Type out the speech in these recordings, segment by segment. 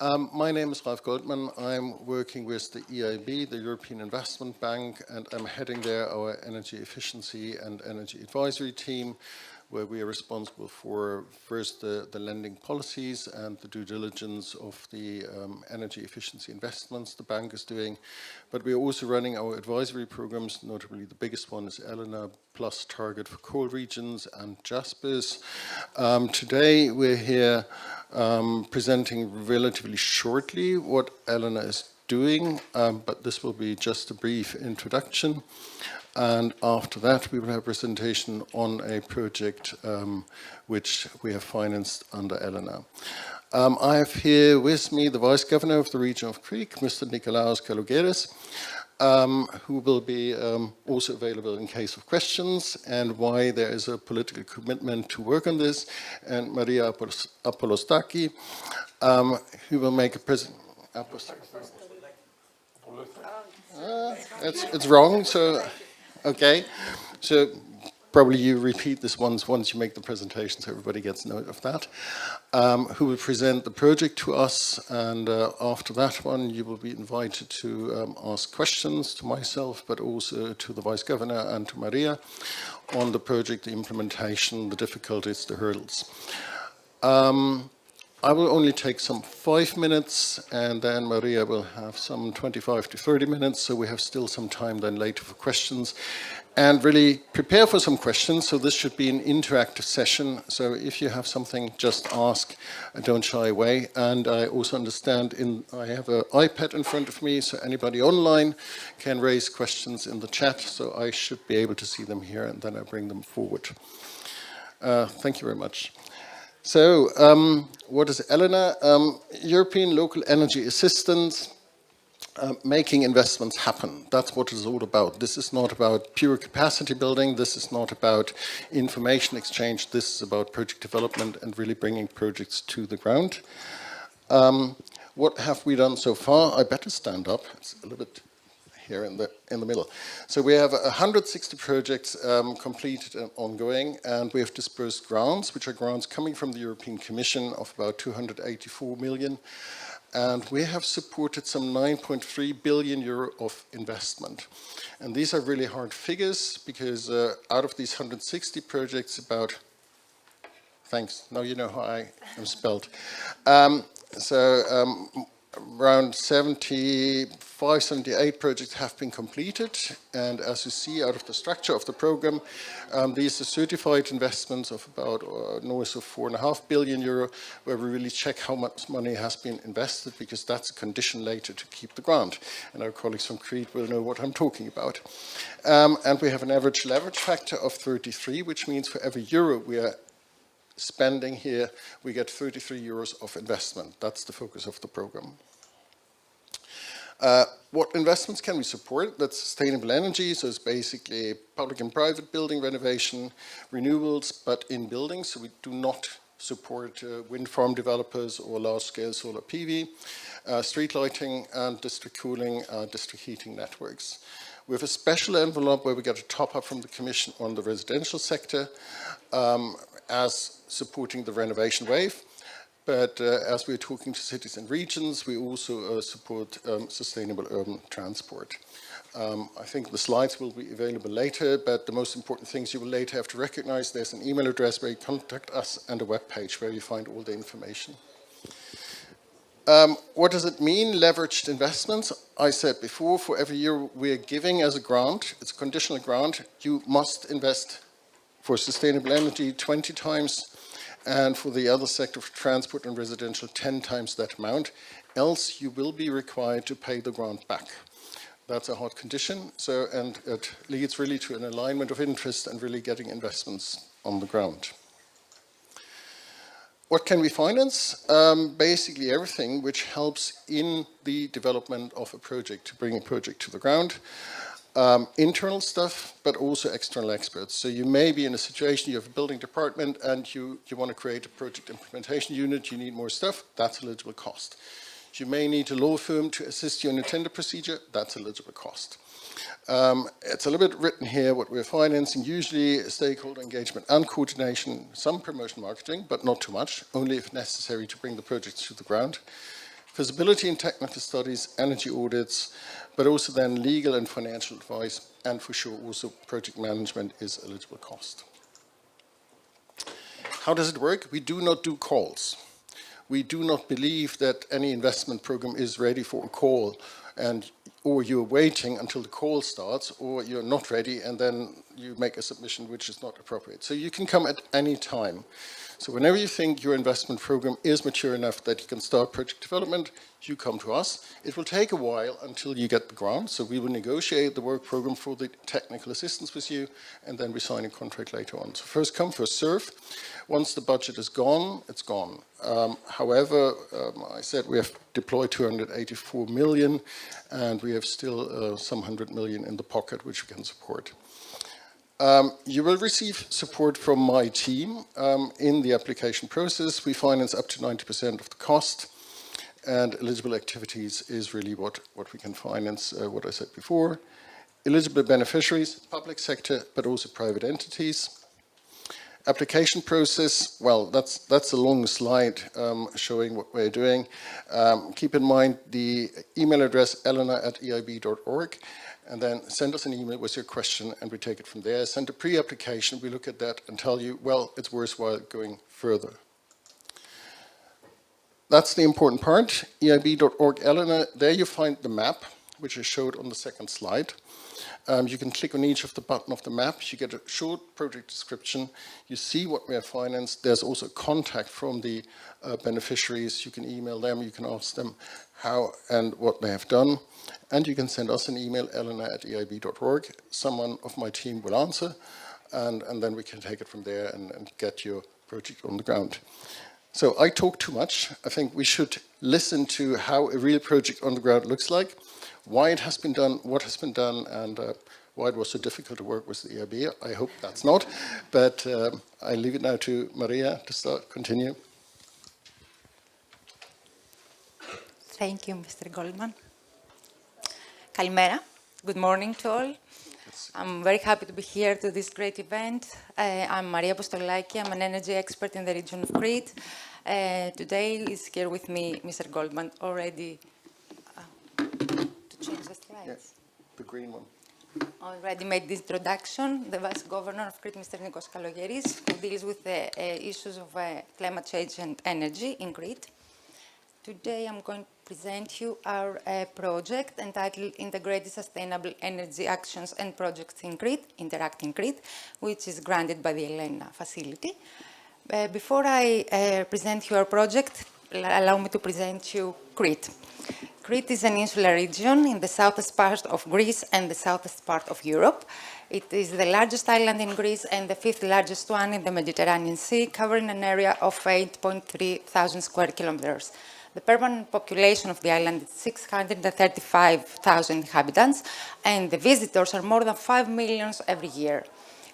My name is Ralf Goldman. I'm working with the EIB, the European Investment Bank, and I'm heading there our energy efficiency and energy advisory team, where we are responsible for first the lending policies and the due diligence of the energy efficiency investments the bank is doing. But we are also running our advisory programs, notably the biggest one is ELENA plus Target for Coal Regions and JASPERS. Today we're here presenting relatively shortly what ELENA is doing, but this will be just a brief introduction. And after that, we will have a presentation on a project which we have financed under ELENA. I have here with me the Vice Governor of the region of Crete, Mr. NIKOS KALOGERIS, who will be also available in case of questions, and why there is a political commitment to work on this, and Maria APOSTOLAKI, who will make a presentation. It's wrong, so okay. So probably you repeat this once you make the presentation, so everybody gets note of that. Who will present the project to us, and after that one you will be invited to ask questions to myself, but also to the Vice Governor and to Maria on the project, the implementation, the difficulties, the hurdles. I will only take some 5 minutes, and then Maria will have some 25 to 30 minutes, so we have still some time then later for questions. And really prepare for some questions, so this should be an interactive session. So if you have something, just ask, don't shy away. And I also understand I have an iPad in front of me, so anybody online can raise questions in the chat, so I should be able to see them here, and then I bring them forward. Thank you very much. So, what is ELENA? European Local Energy Assistance, making investments happen. That's what it's all about. This is not about pure capacity building. This is not about information exchange. This is about project development and really bringing projects to the ground. What have we done so far? I better stand up. It's a little bit here in the middle. So we have 160 projects completed and ongoing, and we have dispersed grants, which are grants coming from the European Commission of about 284 million. And we have supported some 9.3 billion euro of investment. And these are really hard figures, because out of these 160 projects, thanks, now you know how I am spelled. Around 75, 78 projects have been completed, and as you see out of the structure of the program, these are certified investments of about north of 4.5 billion euro, where we really check how much money has been invested, because that's a condition later to keep the grant. And our colleagues from Crete will know what I'm talking about. And we have an average leverage factor of 33, which means for every euro we are spending here, we get 33 euros of investment. That's the focus of the program. What investments can we support? That's sustainable energy, so it's basically public and private building renovation, renewables, but in buildings, so we do not support wind farm developers or large-scale solar PV, street lighting and district cooling, district heating networks. We have a special envelope where we get a top-up from the Commission on the residential sector, as supporting the renovation wave. But as we're talking to cities and regions, we also support sustainable urban transport. I think the slides will be available later, but the most important things you will later have to recognize, there's an email address where you contact us and a web page where you find all the information. What does it mean, leveraged investments? I said before, for every euro we are giving as a grant, it's a conditional grant, you must invest for sustainable energy 20 times, and for the other sector of transport and residential 10 times that amount, else you will be required to pay the grant back. That's a hard condition, and it leads really to an alignment of interest and really getting investments on the ground. What can we finance? Basically everything which helps in the development of a project, to bring a project to the ground. Internal stuff, but also external experts. So you may be in a situation, you have a building department and you want to create a project implementation unit, you need more stuff, that's eligible cost. You may need a law firm to assist you in a tender procedure, that's eligible cost. It's a little bit written here what we're financing, usually stakeholder engagement and coordination, some promotion marketing, but not too much, only if necessary to bring the projects to the ground. feasibility and technical studies, energy audits, but also then legal and financial advice, and for sure also project management is eligible cost. How does it work? We do not do calls. We do not believe that any investment program is ready for a call, or you're waiting until the call starts, or you're not ready and then you make a submission which is not appropriate. So you can come at any time. So whenever you think your investment program is mature enough that you can start project development, you come to us. It will take a while until you get the grant, so we will negotiate the work program for the technical assistance with you, and then we sign a contract later on. So first come, first serve. Once the budget is gone, it's gone. However, I said we have deployed 284 million, and we have still some 100 million in the pocket which we can support. You will receive support from my team in the application process. We finance up to 90% of the cost, and eligible activities is really what we can finance, what I said before. Eligible beneficiaries, public sector, but also private entities. Application process, well, that's a long slide showing what we're doing. Keep in mind the email address elena@eib.org. And then send us an email with your question and we take it from there. Send a pre-application, we look at that and tell you, well, it's worthwhile going further. That's the important part, eib.org ELENA. There you find the map, which I showed on the second slide. You can click on each of the button of the map. You get a short project description. You see what we have financed. There's also contact from the beneficiaries. You can email them. You can ask them how and what they have done. And you can send us an email, elena@eib.org. Someone of my team will answer. And then we can take it from there and get your project on the ground. So I talk too much. I think we should listen to how a real project on the ground looks like, why it has been done, what has been done, and why it was so difficult to work with the EIB. I hope that's not, but I leave it now to Maria to continue. Thank you, Mr. Goldman. Kalimera. Good morning to all. I'm very happy to be here to this great event. I'm Maria APOSTOLAKI. I'm an energy expert in the region of Crete. Today is here with me Mr. Goldman, already to change the slides. Yeah, the green one. Already made this introduction. The Vice Governor of Crete, Mr. NIKOS, KALOGERIS, who deals with the issues of climate change and energy in Crete. Today I'm going to present you our project entitled Integrated Sustainable Energy Actions and Projects in Crete, Interacting Crete, which is granted by the ELENA facility. Before I present you our project, allow me to present you Crete. Crete is an insular region in the southeast part of Greece and the southeast part of Europe. It is the largest island in Greece and the fifth largest one in the Mediterranean Sea, covering an area of 8.3 thousand square kilometers. The permanent population of the island is 635,000 inhabitants, and the visitors are more than 5 million every year.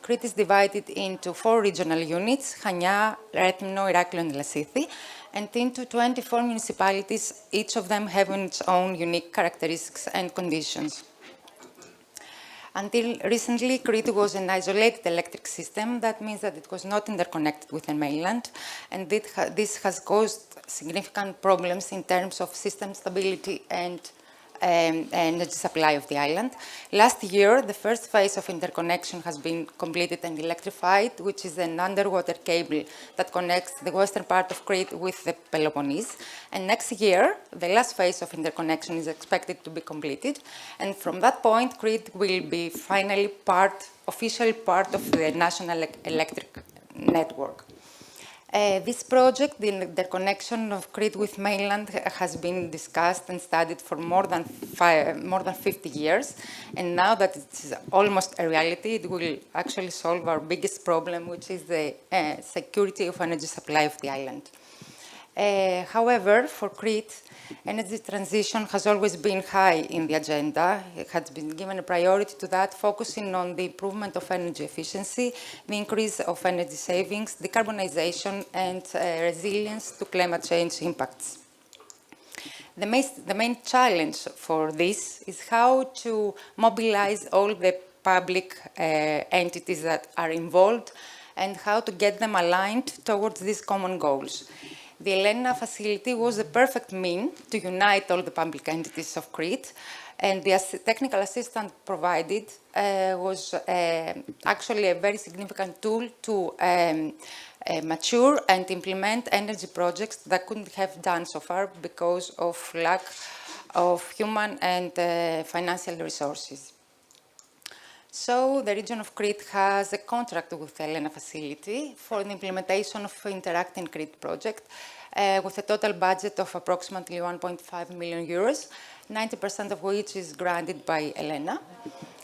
Crete is divided into 4 regional units, Chania, Rethymno, Iraklio, and Lasithi, and into 24 municipalities, each of them having its own unique characteristics and conditions. Until recently, Crete was an isolated electric system. That means that it was not interconnected with the mainland, and this has caused significant problems in terms of system stability and energy supply of the island. Last year, the first phase of interconnection has been completed and electrified, which is an underwater cable that connects the western part of Crete with the Peloponnese. And next year, the last phase of interconnection is expected to be completed. And from that point, Crete will be finally officially part of the national electric network. This project, the interconnection of Crete with mainland, has been discussed and studied for more than 50 years. And now that it's almost a reality, it will actually solve our biggest problem, which is the security of energy supply of the island. However, for Crete, energy transition has always been high in the agenda. It has been given a priority to that, focusing on the improvement of energy efficiency, the increase of energy savings, decarbonization, and resilience to climate change impacts. The main challenge for this is how to mobilize all the public entities that are involved and how to get them aligned towards these common goals. The ELENA facility was the perfect mean to unite all the public entities of Crete, and the technical assistance provided was actually a very significant tool to mature and implement energy projects that couldn't have done so far because of lack of human and financial resources. So the region of Crete has a contract with the ELENA facility for the implementation of Interacting Crete project with a total budget of approximately 1.5 million euros, 90% of which is granted by ELENA.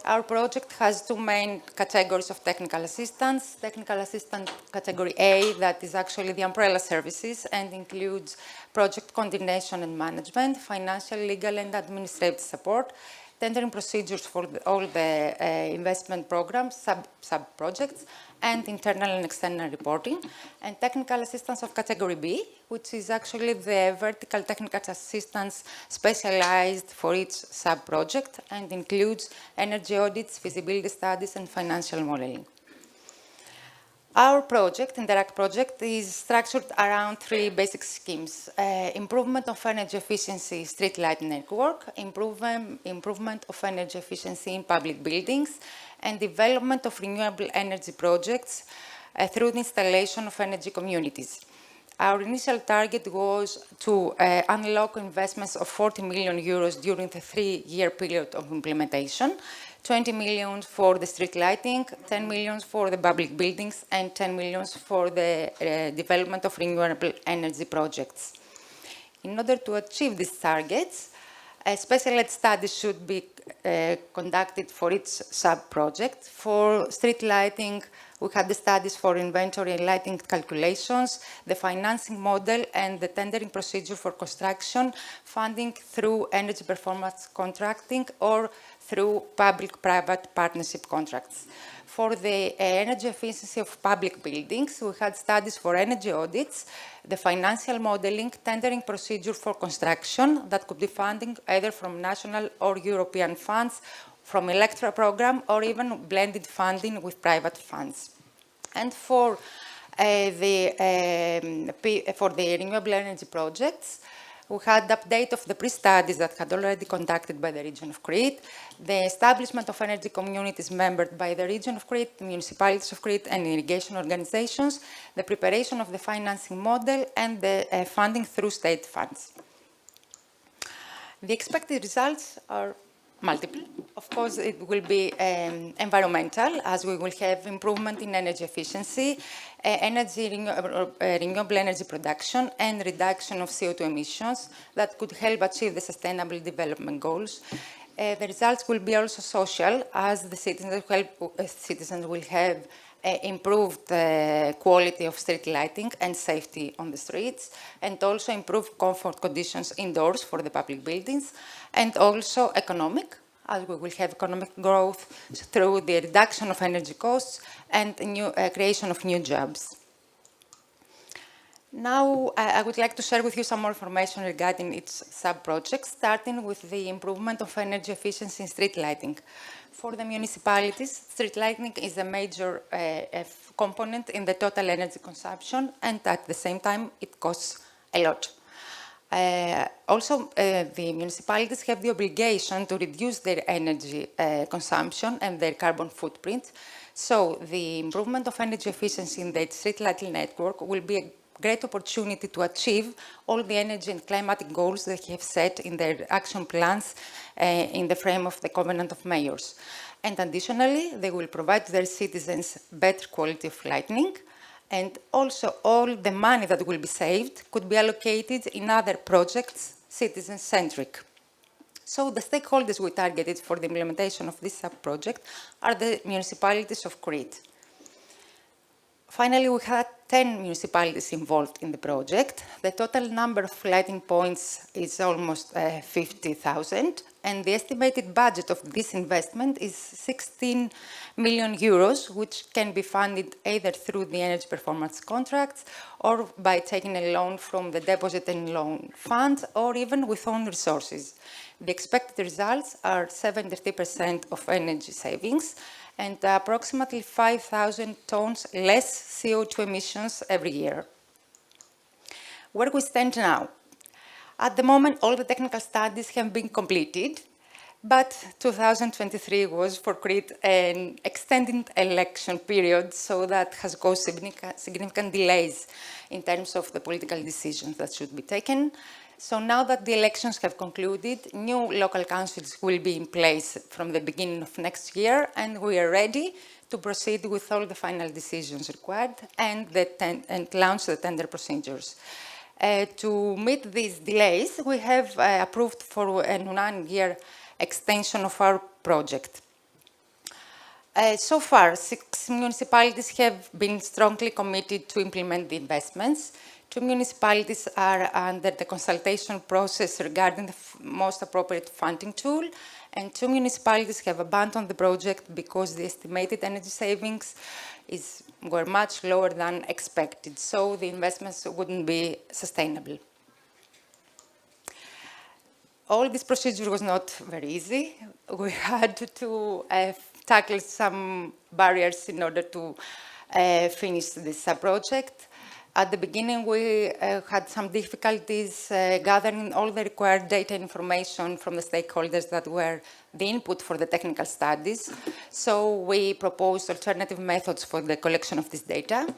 Our project has two main categories of technical assistance. Technical assistance category A, that is actually the umbrella services and includes project coordination and management, financial, legal, and administrative support, tendering procedures for all the investment programs, sub-projects, and internal and external reporting, and technical assistance of category B, which is actually the vertical technical assistance specialized for each sub-project and includes energy audits, feasibility studies, and financial modeling. Our project, Interact project, is structured around three basic schemes. Improvement of energy efficiency street light network, improvement of energy efficiency in public buildings, and development of renewable energy projects through the installation of energy communities. Our initial target was to unlock investments of 40 million euros during the 3-year period of implementation, 20 million for the street lighting, 10 million for the public buildings, and 10 million for the development of renewable energy projects. In order to achieve these targets, specialized studies should be conducted for each sub-project. For street lighting, we had the studies for inventory and lighting calculations, the financing model, and the tendering procedure for construction, funding through energy performance contracting or through public-private partnership contracts. For the energy efficiency of public buildings, we had studies for energy audits, the financial modeling, tendering procedure for construction that could be funding either from national or European funds, from Electra program, or even blended funding with private funds. And for the renewable energy projects, we had the update of the pre-studies that had already conducted by the region of Crete, the establishment of energy communities membered by the region of Crete, the municipalities of Crete, and irrigation organizations, the preparation of the financing model, and the funding through state funds. The expected results are multiple. Of course, it will be environmental, as we will have improvement in energy efficiency, renewable energy production, and reduction of CO2 emissions that could help achieve the Sustainable Development Goals. The results will be also social, as the citizens will have improved quality of street lighting and safety on the streets, and also improved comfort conditions indoors for the public buildings, and also economic, as we will have economic growth through the reduction of energy costs and creation of new jobs. Now, I would like to share with you some more information regarding each sub-project, starting with the improvement of energy efficiency in street lighting. For the municipalities, street lighting is a major component in the total energy consumption, and at the same time, it costs a lot. Also, the municipalities have the obligation to reduce their energy consumption and their carbon footprint. So the improvement of energy efficiency in the street lighting network will be a great opportunity to achieve all the energy and climatic goals they have set in their action plans in the frame of the Covenant of Mayors. And additionally, they will provide to their citizens better quality of lighting, and also all the money that will be saved could be allocated in other projects, citizen-centric. So the stakeholders we targeted for the implementation of this sub-project are the municipalities of Crete. Finally, we had 10 municipalities involved in the project. The total number of lighting points is almost 50,000, and the estimated budget of this investment is 16 million euros, which can be funded either through the energy performance contracts or by taking a loan from the deposit and loan fund, or even with own resources. The expected results are 73% of energy savings and approximately 5,000 tons less CO2 emissions every year. Where we stand now? At the moment, all the technical studies have been completed, but 2023 was for Crete an extended election period, so that has caused significant delays in terms of the political decisions that should be taken. So now that the elections have concluded, new local councils will be in place from the beginning of next year, and we are ready to proceed with all the final decisions required and launch the tender procedures. To meet these delays, we have approved for a 1-year extension of our project. So far, 6 municipalities have been strongly committed to implement the investments. 2 municipalities are under the consultation process regarding the most appropriate funding tool, and 2 municipalities have abandoned the project because the estimated energy savings were much lower than expected, so the investments wouldn't be sustainable. All this procedure was not very easy. We had to tackle some barriers in order to finish this project. At the beginning, we had some difficulties gathering all the required data information from the stakeholders that were the input for the technical studies. So we proposed alternative methods for the collection of this data.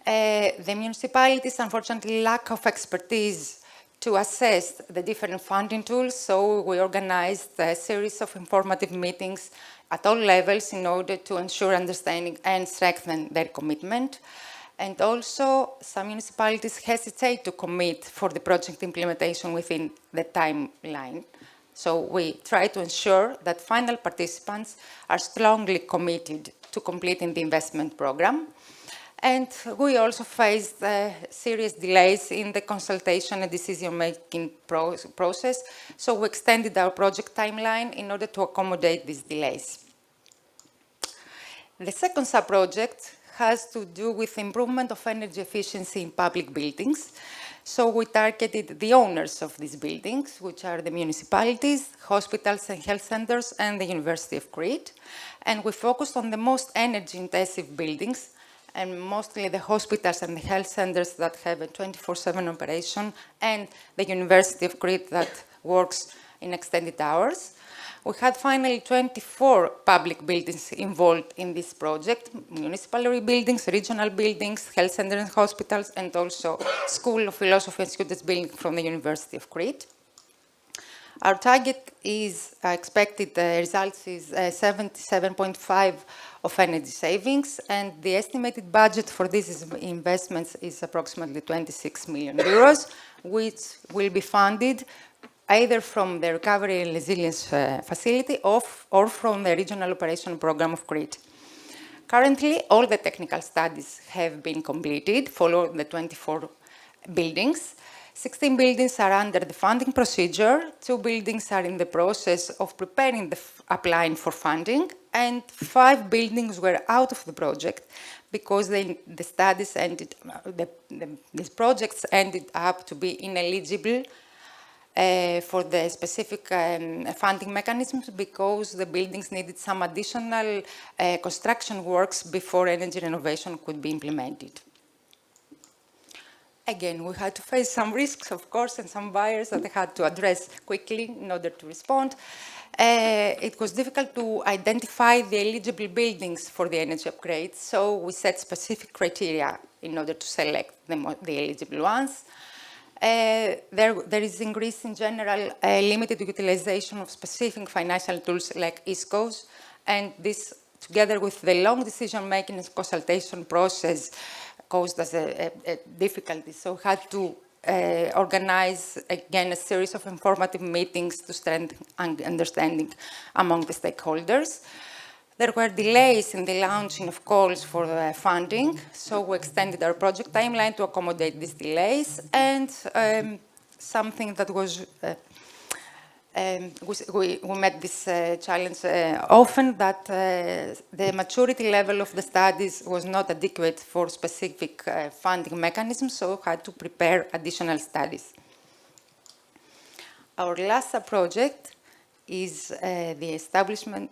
The municipalities, unfortunately, lack of expertise to assess the different funding tools, so we organized a series of informative meetings at all levels in order to ensure understanding and strengthen their commitment. And also, some municipalities hesitate to commit for the project implementation within the timeline. So we try to ensure that final participants are strongly committed to completing the investment program. And we also faced serious delays in the consultation and decision-making process, so we extended our project timeline in order to accommodate these delays. The second sub-project has to do with improvement of energy efficiency in public buildings. So we targeted the owners of these buildings, which are the municipalities, hospitals and health centers, and the University of Crete. And we focused on the most energy-intensive buildings, and mostly the hospitals and the health centers that have a 24/7 operation, and the University of Crete that works in extended hours. We had finally 24 public buildings involved in this project, municipal buildings, regional buildings, health centers and hospitals, and also School of Philosophy and Students building from the University of Crete. Our target is expected results is 77.5 of energy savings, and the estimated budget for these investments is approximately 26 million euros, which will be funded either from the Recovery and Resilience Facility or from the Regional Operation Program of Crete. Currently, all the technical studies have been completed following the 24 buildings. 16 buildings are under the funding procedure, 2 buildings are in the process of preparing applying for funding, and 5 buildings were out of the project because the studies ended, these projects ended up to be ineligible for the specific funding mechanisms because the buildings needed some additional construction works before energy renovation could be implemented. Again, we had to face some risks, of course, and some barriers that I had to address quickly in order to respond. It was difficult to identify the eligible buildings for the energy upgrade, so we set specific criteria in order to select the eligible ones. There is in Greece, in general, limited utilization of specific financial tools like ESCOs, and this, together with the long decision-making and consultation process, caused us a difficulty. So we had to organize, again, a series of informative meetings to strengthen understanding among the stakeholders. There were delays in the launching of calls for funding, so we extended our project timeline to accommodate these delays, and something that was, we met this challenge often, that the maturity level of the studies was not adequate for specific funding mechanisms, so we had to prepare additional studies. Our last project is the establishment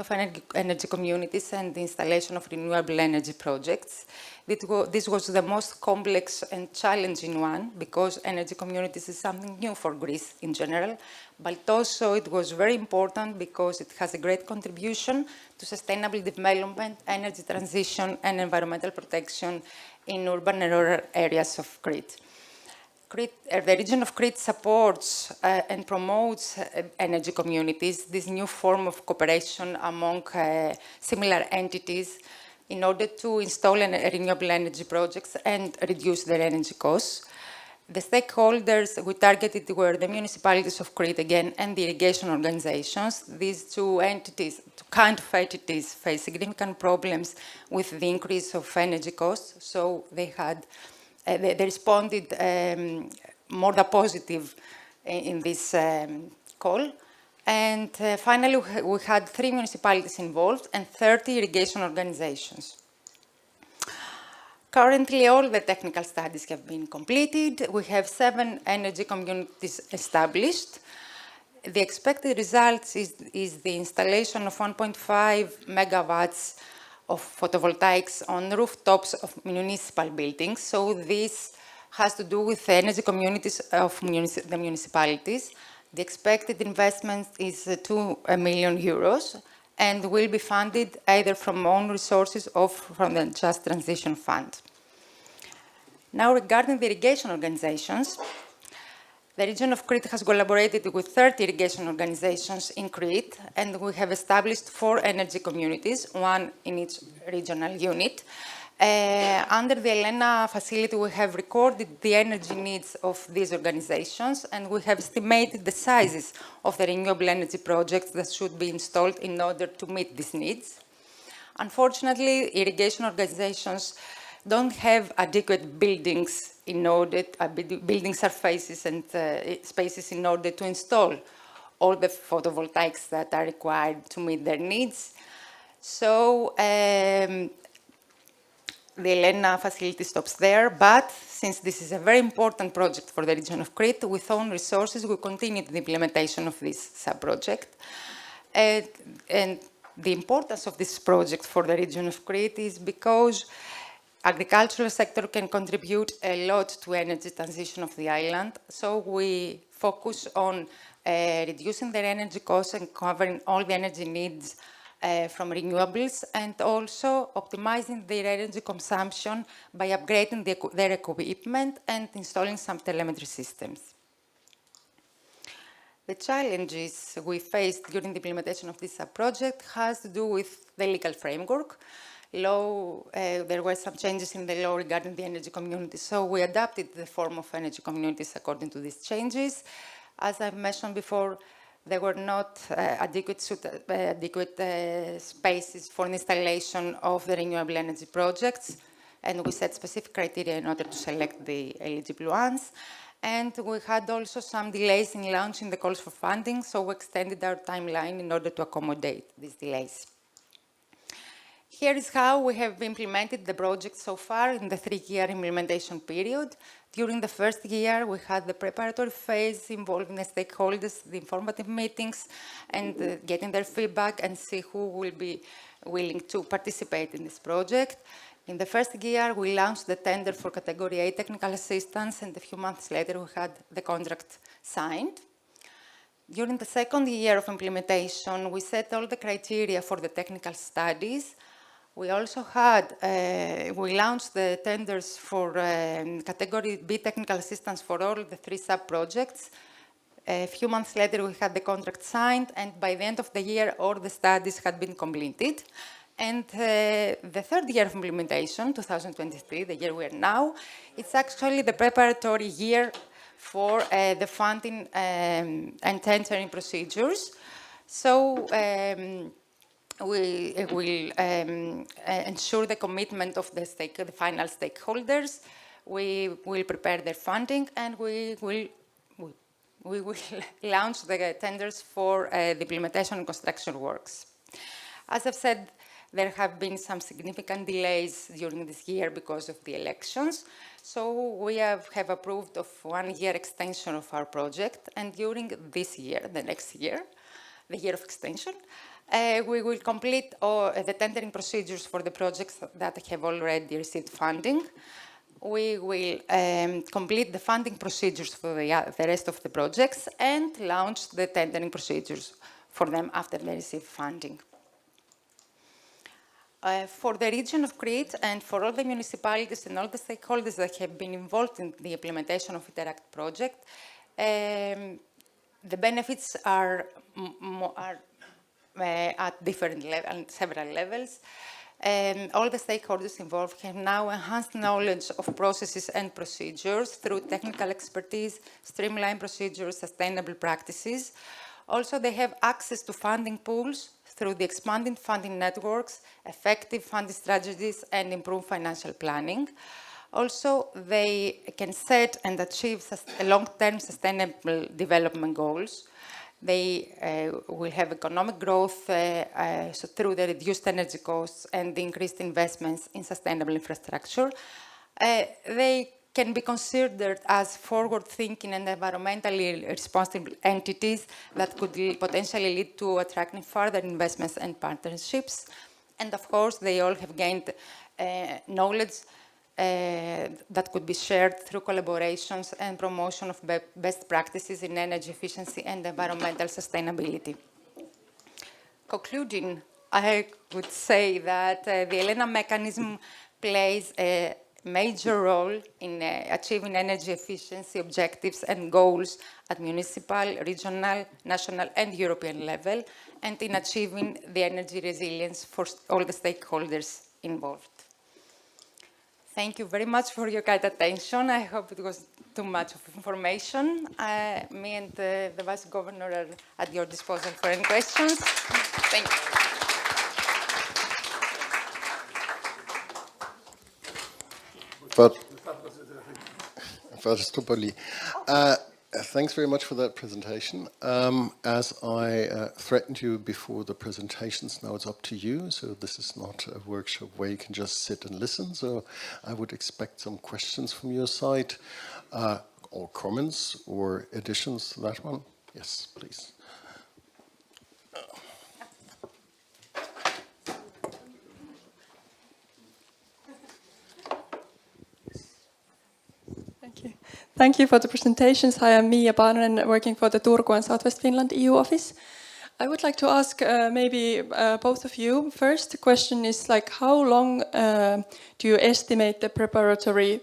of energy communities and the installation of renewable energy projects. This was the most complex and challenging one because energy communities is something new for Greece in general, but also it was very important because it has a great contribution to sustainable development, energy transition, and environmental protection in urban and rural areas of Crete. The region of Crete supports and promotes energy communities, this new form of cooperation among similar entities in order to install renewable energy projects and reduce their energy costs. The stakeholders we targeted were the municipalities of Crete again and the irrigation organizations. These two entities, face significant problems with the increase of energy costs, so they responded more positive in this call. And finally, we had 3 municipalities involved and 30 irrigation organizations. Currently, all the technical studies have been completed. We have 7 energy communities established. The expected results is the installation of 1.5 megawatts of photovoltaics on rooftops of municipal buildings. So this has to do with the energy communities of the municipalities. The expected investment is 2 million euros and will be funded either from own resources or from the Just Transition Fund. Now, regarding the irrigation organizations, the region of Crete has collaborated with 30 irrigation organizations in Crete, and we have established 4 energy communities, 1 in each regional unit. Under the ELENA facility, we have recorded the energy needs of these organizations, and we have estimated the sizes of the renewable energy projects that should be installed in order to meet these needs. Unfortunately, irrigation organizations don't have adequate buildings building surfaces and spaces in order to install all the photovoltaics that are required to meet their needs. So the ELENA facility stops there, but since this is a very important project for the region of Crete, with own resources, we continue the implementation of this sub-project. And the importance of this project for the region of Crete is because agricultural sector can contribute a lot to energy transition of the island. So we focus on reducing their energy costs and covering all the energy needs from renewables, and also optimizing their energy consumption by upgrading their equipment and installing some telemetry systems. The challenges we faced during the implementation of this project has to do with the legal framework. There were some changes in the law regarding the energy communities, so we adapted the form of energy communities according to these changes. As I mentioned before, there were not adequate spaces for the installation of the renewable energy projects, and we set specific criteria in order to select the eligible ones. And we had also some delays in launching the calls for funding, so we extended our timeline in order to accommodate these delays. Here is how we have implemented the project so far in the 3-year implementation period. During the first year, we had the preparatory phase involving the stakeholders, the informative meetings, and getting their feedback and see who will be willing to participate in this project. In the first year, we launched the tender for Category A technical assistance, and a few months later, we had the contract signed. During the second year of implementation, we set all the criteria for the technical studies. We also we launched the tenders for Category B technical assistance for all the 3 sub-projects. A few months later, we had the contract signed, and by the end of the year, all the studies had been completed. And the 3rd year of implementation, 2023, the year we are now, it's actually the preparatory year for the funding and tendering procedures. So we will ensure the commitment of the final stakeholders. We will prepare their funding, and we will launch the tenders for the implementation and construction works. As I've said, there have been some significant delays during this year because of the elections. So we have approved of 1 year extension of our project, and during this year, the next year, the year of extension, we will complete the tendering procedures for the projects that have already received funding. We will complete the funding procedures for the rest of the projects and launch the tendering procedures for them after they receive funding. For the region of Crete and for all the municipalities and all the stakeholders that have been involved in the implementation of Interact project, the benefits are at different levels, several levels. All the stakeholders involved have now enhanced knowledge of processes and procedures through technical expertise, streamlined procedures, sustainable practices. Also, they have access to funding pools through the expanding funding networks, effective funding strategies, and improved financial planning. Also, they can set and achieve long-term sustainable development goals. They will have economic growth so through the reduced energy costs and the increased investments in sustainable infrastructure. They can be considered as forward-thinking and environmentally responsible entities that could potentially lead to attracting further investments and partnerships. And of course, they all have gained knowledge that could be shared through collaborations and promotion of best practices in energy efficiency and environmental sustainability. Concluding, I would say that the ELENA mechanism plays a major role in achieving energy efficiency objectives and goals at municipal, regional, national, and European level, and in achieving the energy resilience for all the stakeholders involved. Thank you very much for your kind attention. I hope it was too much of information. Me and the Vice Governor are at your disposal for any questions. Thank you. Thanks very much for that presentation. As I threatened you before the presentations, now it's up to you. So this is not a workshop where you can just sit and listen. So I would expect some questions from your side, or comments or additions to that one. Yes, please. Thank you for the presentations. Hi, I'm Mia Barnen, working for the Turku and Southwest Finland EU office. I would like to ask maybe both of you. First, the question is like, how long do you estimate the preparatory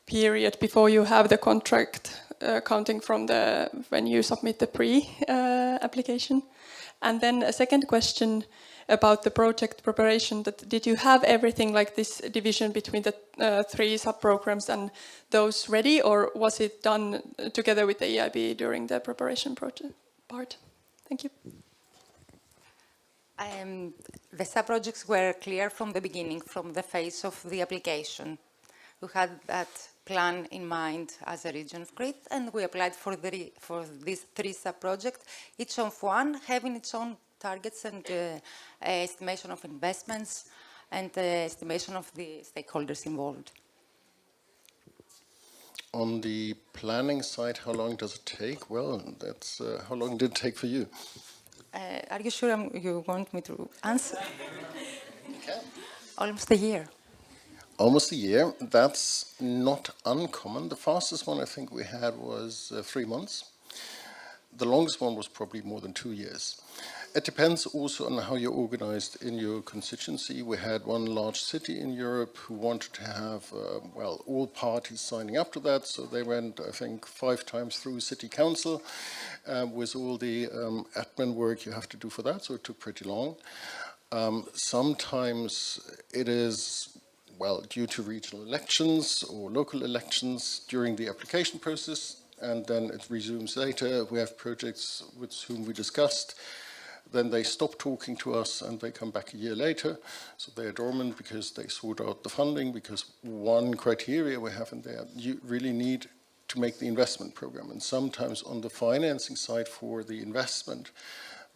period before you have the contract, counting from when you submit the pre-application? And then a second question about the project preparation, did you have everything like this division between the 3 sub-programs and those ready, or was it done together with the EIB during the preparation project part? Thank you. The sub-projects were clear from the beginning, from the phase of the application. We had that plan in mind as a region of Crete, and we applied for these 3 sub-projects, each of one having its own targets and estimation of investments and estimation of the stakeholders involved. On the planning side, how long does it take? Well, that's how long did it take for you? Are you sure you want me to answer? Okay. Almost a year. Almost a year. That's not uncommon. The fastest one I think we had was 3 months. The longest one was probably more than 2 years. It depends also on how you're organized in your constituency. We had one large city in Europe who wanted to have, all parties signing up to that. So they went, I think, 5 times through city council with all the admin work you have to do for that. So it took pretty long. Sometimes it is, due to regional elections or local elections during the application process, and then it resumes later. We have projects with whom we discussed. Then they stop talking to us and they come back a year later. So they are dormant because they sort out the funding, because one criteria we have in there, you really need to make the investment program. And sometimes on the financing side for the investment,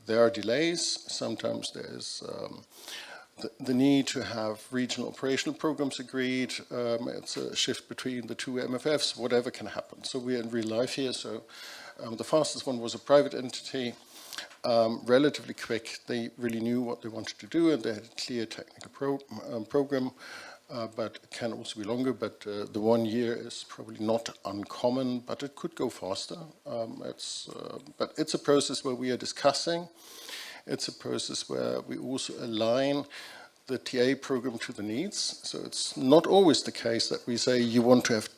there are delays. Sometimes there's the need to have regional operational programs agreed. It's a shift between the two MFFs, whatever can happen. So we're in real life here. So the fastest one was a private entity, relatively quick. They really knew what they wanted to do, and they had a clear technical program, but it can also be longer. But the 1 year is probably not uncommon, but it could go faster. But it's a process where we are discussing. It's a process where we also align the TA program to the needs. So it's not always the case that we say you want to have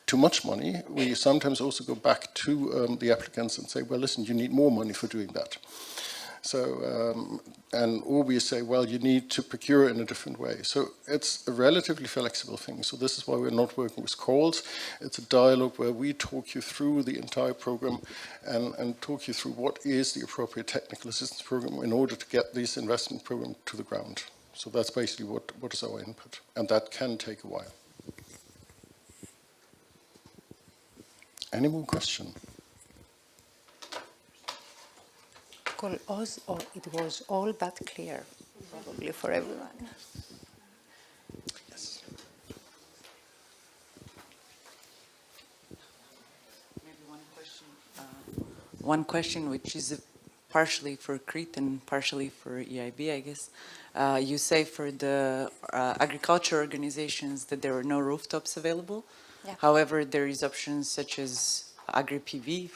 too much money. We sometimes also go back to the applicants and say, well, listen, you need more money for doing that. So, or we say, well, you need to procure in a different way. So it's a relatively flexible thing. So this is why we're not working with calls. It's a dialogue where we talk you through the entire program and talk you through what is the appropriate technical assistance program in order to get this investment program to the ground. So that's basically what is our input. And that can take a while. Any more questions? It was all that clear, probably for everyone. Yes. Maybe one question which is partially for Crete and partially for EIB, I guess. You say for the agriculture organizations that there are no rooftops available. Yeah. However, there is options such as agri-PV,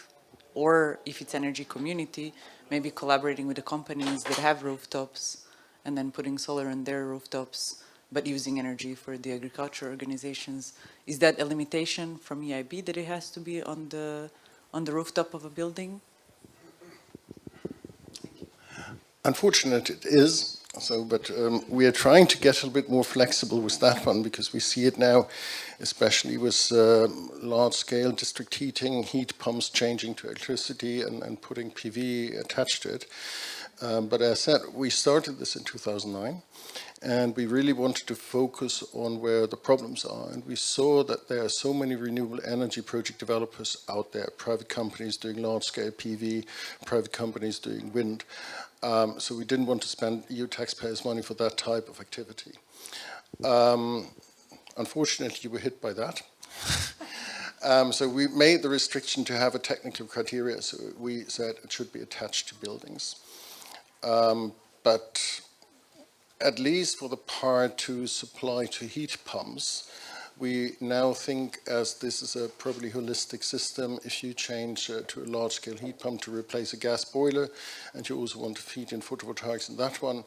or if it's energy community, maybe collaborating with the companies that have rooftops and then putting solar on their rooftops, but using energy for the agriculture organizations. Is that a limitation from EIB that it has to be on the rooftop of a building? Unfortunately, it is. So, but we are trying to get a little bit more flexible with that one because we see it now, especially with large-scale district heating, heat pumps changing to electricity and putting PV attached to it. But as I said, we started this in 2009, and we really wanted to focus on where the problems are. And we saw that there are so many renewable energy project developers out there, private companies doing large-scale PV, private companies doing wind. So we didn't want to spend EU taxpayers' money for that type of activity. Unfortunately, we were hit by that. So we made the restriction to have a technical criteria. So we said it should be attached to buildings. But at least for the part to supply to heat pumps, we now think, as this is a probably holistic system, if you change to a large-scale heat pump to replace a gas boiler, and you also want to feed in photovoltaics in that one,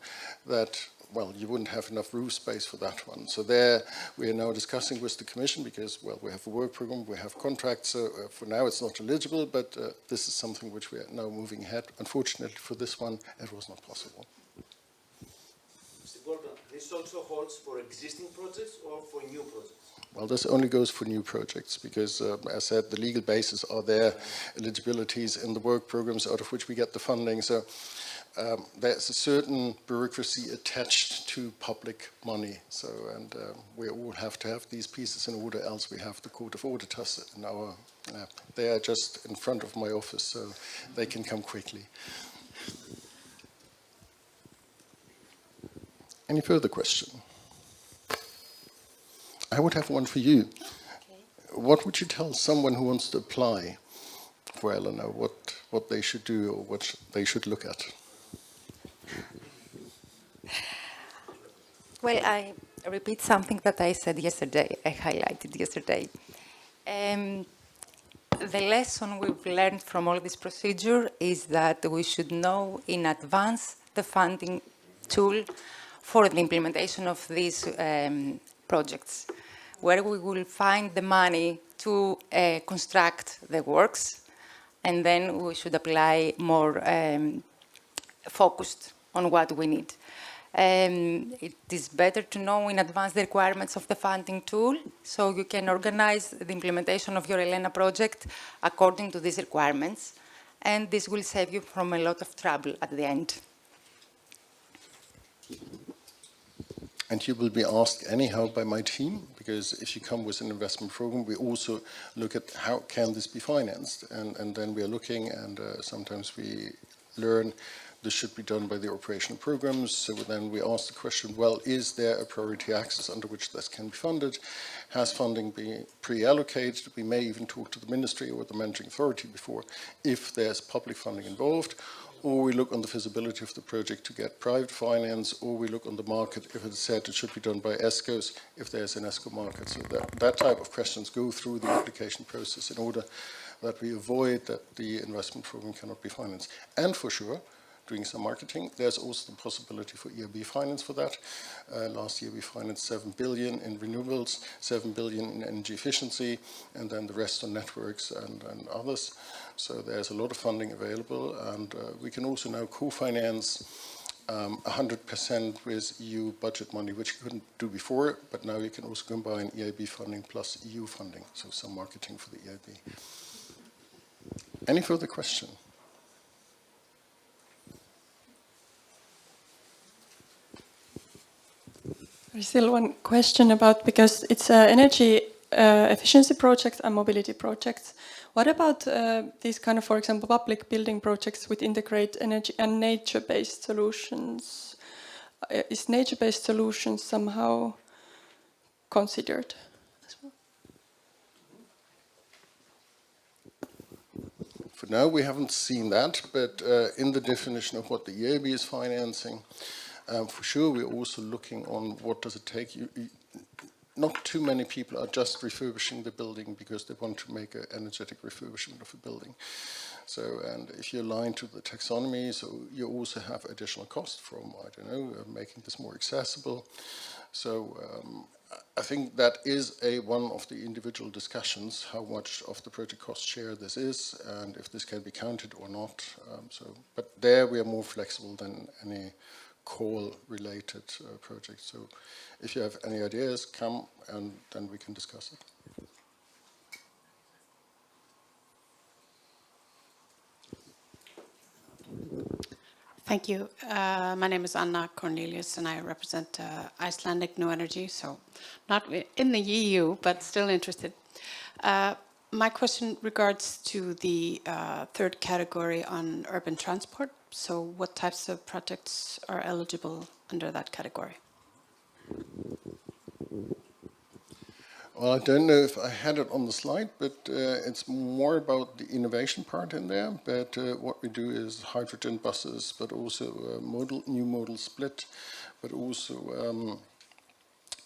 that, well, you wouldn't have enough roof space for that one. So there, we are now discussing with the Commission because, well, we have a work program, we have contracts, so for now it's not eligible, but this is something which we are now moving ahead. Unfortunately, for this one, it was not possible. Mr. Goldman, this also holds for existing projects or for new projects? Well, this only goes for new projects because, as I said, the legal basis are there, eligibilities in the work programs out of which we get the funding. So there's a certain bureaucracy attached to public money. So, and we all have to have these pieces in order, else we have the Court of Auditors in our, they are just in front of my office, so they can come quickly. Any further question? I would have one for you. Okay. What would you tell someone who wants to apply for ELENA, what they should do or what they should look at? Well, I repeat something that I said yesterday, I highlighted yesterday. The lesson we've learned from all this procedure is that we should know in advance the funding tool for the implementation of these projects, where we will find the money to construct the works, and then we should apply more focused on what we need. It is better to know in advance the requirements of the funding tool, so you can organize the implementation of your ELENA project according to these requirements, and this will save you from a lot of trouble at the end. And you will be asked anyhow by my team, because if you come with an investment program, we also look at how can this be financed. And then we are looking, and sometimes we learn this should be done by the operational programs. So then we ask the question, well, is there a priority access under which this can be funded? Has funding been pre-allocated? We may even talk to the ministry or the managing authority before if there's public funding involved, or we look on the feasibility of the project to get private finance, or we look on the market if it's said it should be done by ESCOs if there's an ESCO market. So that type of questions go through the application process in order that we avoid that the investment program cannot be financed. And for sure, doing some marketing, there's also the possibility for EIB finance for that. Last year we financed 7 billion in renewables, 7 billion in energy efficiency, and then the rest on networks and others. So there's a lot of funding available, and we can also now co-finance 100% with EU budget money, which you couldn't do before, but now you can also combine EIB funding plus EU funding, so some marketing for the EIB. Any further question? There's still one question about, because it's energy efficiency projects and mobility projects. What about these kind of, for example, public building projects with integrate energy and nature-based solutions? Is nature-based solutions somehow considered as well? For now, we haven't seen that, but in the definition of what the EIB is financing, for sure, we're also looking on what does it take. Not too many people are just refurbishing the building because they want to make an energetic refurbishment of a building. So, and if you align to the taxonomy, so you also have additional costs from, I don't know, making this more accessible. So I think that is one of the individual discussions, how much of the project cost share this is, and if this can be counted or not. But there we are more flexible than any call-related project. So if you have any ideas, come and then we can discuss it. Thank you. My name is Anna Cornelius and I represent Icelandic New Energy, so not in the EU, but still interested. My question regards to the third category on urban transport. So what types of projects are eligible under that category? Well, I don't know if I had it on the slide, but it's more about the innovation part in there. But what we do is hydrogen buses, but also new modal split, but also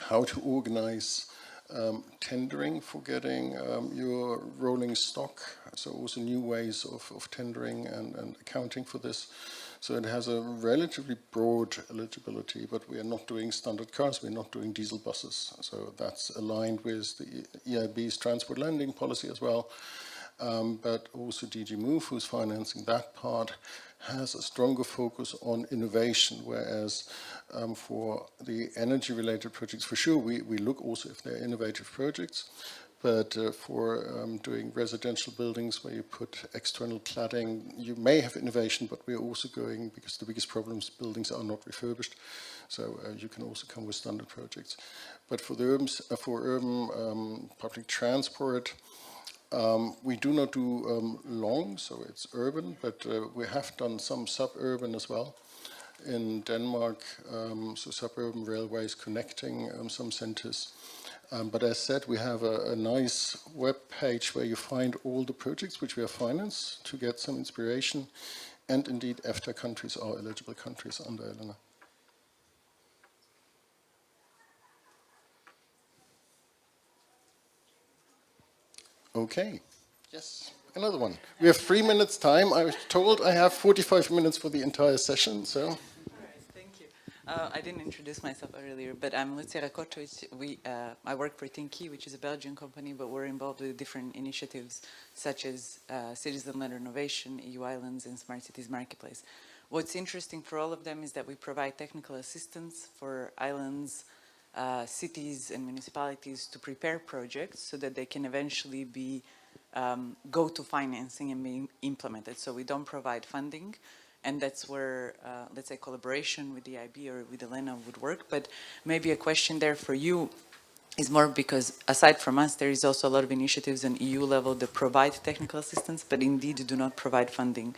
how to organize tendering for getting your rolling stock. So also new ways of tendering and accounting for this. So it has a relatively broad eligibility, but we are not doing standard cars, we're not doing diesel buses. So that's aligned with the EIB's transport lending policy as well. But also DG Move, who's financing that part, has a stronger focus on innovation, whereas for the energy-related projects, for sure, we look also if they're innovative projects. But for doing residential buildings where you put external cladding, you may have innovation, but we're also going, because the biggest problems, buildings are not refurbished. So you can also come with standard projects. But for the urban public transport, we do not do long, so it's urban, but we have done some suburban as well in Denmark, so suburban railways connecting some centers. But as said, we have a nice web page where you find all the projects which we have financed to get some inspiration. And indeed, EFTA countries are eligible countries under ELENA. Okay, yes, another one. We have 3 minutes time. I was told I have 45 minutes for the entire session, so. I didn't introduce myself earlier, but I'm Lucia Rakotovic. I work for Tinky, which is a Belgian company, but we're involved with different initiatives such as citizen-led innovation, EU Islands, and Smart Cities Marketplace. What's interesting for all of them is that we provide technical assistance for islands, cities, and municipalities to prepare projects so that they can eventually go to financing and be implemented. So we don't provide funding. And that's where, let's say, collaboration with the IB or with ELENA would work. But maybe a question there for you is more because, aside from us, there is also a lot of initiatives on EU level that provide technical assistance, but indeed do not provide funding.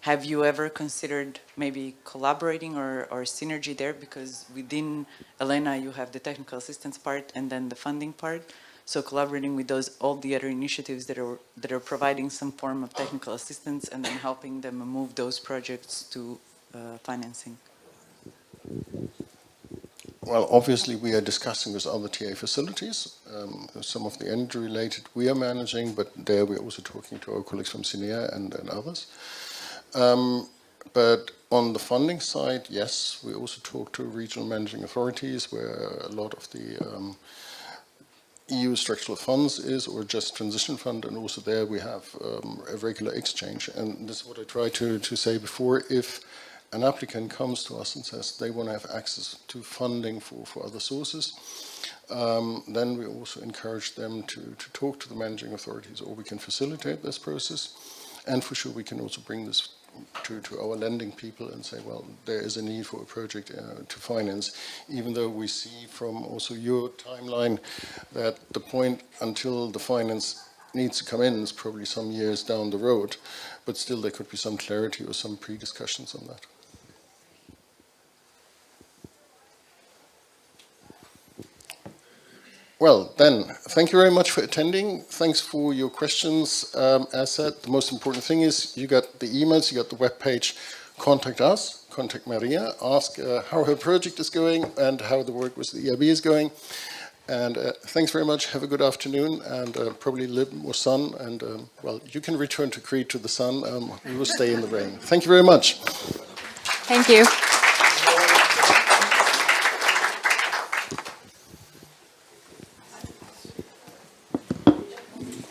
have you ever considered maybe collaborating or synergy there? Because within ELENA, you have the technical assistance part and then the funding part. So collaborating with all the other initiatives that are providing some form of technical assistance and then helping them move those projects to financing. Well, obviously we are discussing with other TA facilities. Some of the energy related we are managing, but there we're also talking to our colleagues from Chania and others. But on the funding side, yes, we also talk to regional managing authorities where a lot of the EU structural funds is, or just transition fund, and also there we have a regular exchange. And this is what I tried to say before. If an applicant comes to us and says they want to have access to funding for other sources, then we also encourage them to talk to the managing authorities, or we can facilitate this process. And for sure we can also bring this to our lending people and say, well, there is a need for a project to finance, even though we see from also your timeline that the point until the finance needs to come in is probably some years down the road, but still there could be some clarity or some pre-discussions on that. Well, then, thank you very much for attending. Thanks for your questions. As said, the most important thing is you got the emails, you got the webpage. Contact us, contact Maria, ask how her project is going and how the work with the EIB is going. And thanks very much. Have a good afternoon and probably a little more sun. And, well, you can return to Crete to the sun. We will stay in the rain. Thank you very much. Thank you.